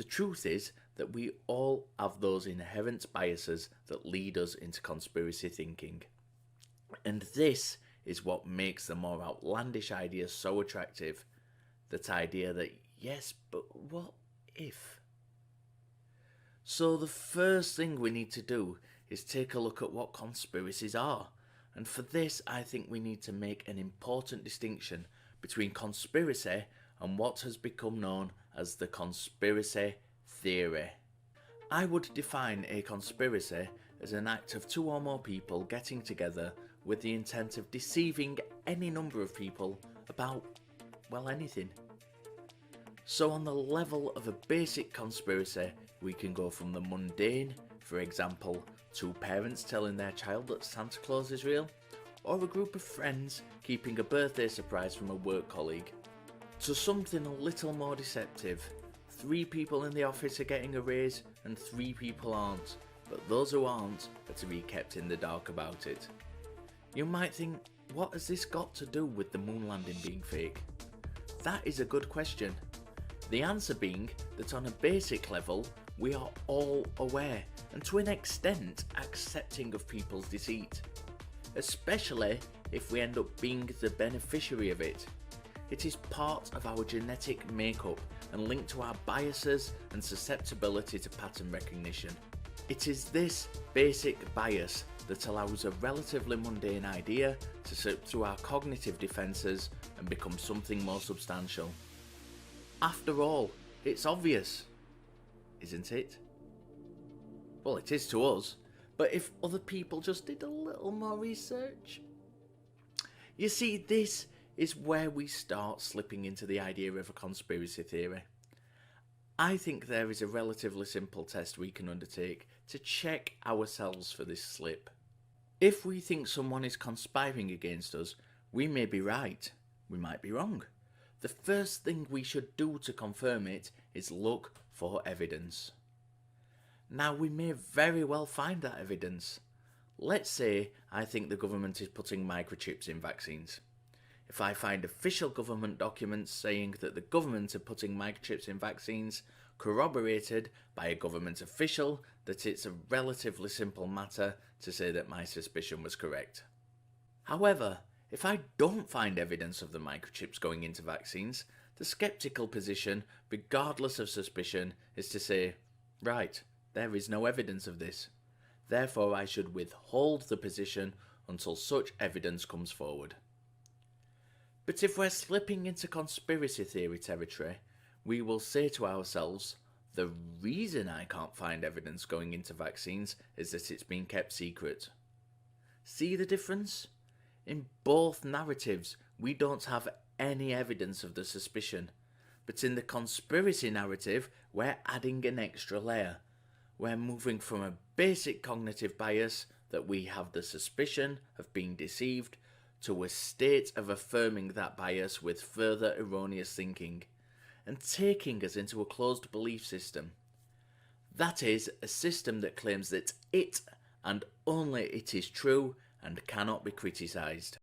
truth is that we all have those inherent biases that lead us into conspiracy thinking. And this is what makes the more outlandish ideas so attractive. That idea that, yes, but what if? So the first thing we need to do is take a look at what conspiracies are. And for this, I think we need to make an important distinction between conspiracy and what has become known as the conspiracy theory. I would define a conspiracy as an act of two or more people getting together with the intent of deceiving any number of people about, well, anything. So on the level of a basic conspiracy, we can go from the mundane, for example, two parents telling their child that Santa Claus is real, or a group of friends keeping a birthday surprise from a work colleague, to something a little more deceptive. 3 people in the office are getting a raise and 3 people aren't, but those who aren't are to be kept in the dark about it. You might think, what has this got to do with the moon landing being fake? That is a good question. The answer being that on a basic level, we are all aware and to an extent accepting of people's deceit, especially if we end up being the beneficiary of it. It is part of our genetic makeup and linked to our biases and susceptibility to pattern recognition. It is this basic bias that allows a relatively mundane idea to slip through our cognitive defences and become something more substantial. After all, it's obvious, isn't it? Well, it is to us, but if other people just did a little more research? You see, this is where we start slipping into the idea of a conspiracy theory. I think there is a relatively simple test we can undertake to check ourselves for this slip. If we think someone is conspiring against us, we may be right, we might be wrong. The first thing we should do to confirm it is look for evidence. Now, we may very well find that evidence. Let's say I think the government is putting microchips in vaccines. If I find official government documents saying that the government are putting microchips in vaccines, corroborated by a government official, that it's a relatively simple matter to say that my suspicion was correct. However, if I don't find evidence of the microchips going into vaccines, the sceptical position, regardless of suspicion, is to say, right, there is no evidence of this. Therefore, I should withhold the position until such evidence comes forward. But if we're slipping into conspiracy theory territory, we will say to ourselves, the reason I can't find evidence going into vaccines is that it's been kept secret. See the difference? In both narratives, we don't have any evidence of the suspicion. But in the conspiracy narrative, we're adding an extra layer. We're moving from a basic cognitive bias that we have the suspicion of being deceived to a state of affirming that bias with further erroneous thinking, and taking us into a closed belief system. That is, a system that claims that it, and only it, is true and cannot be criticised.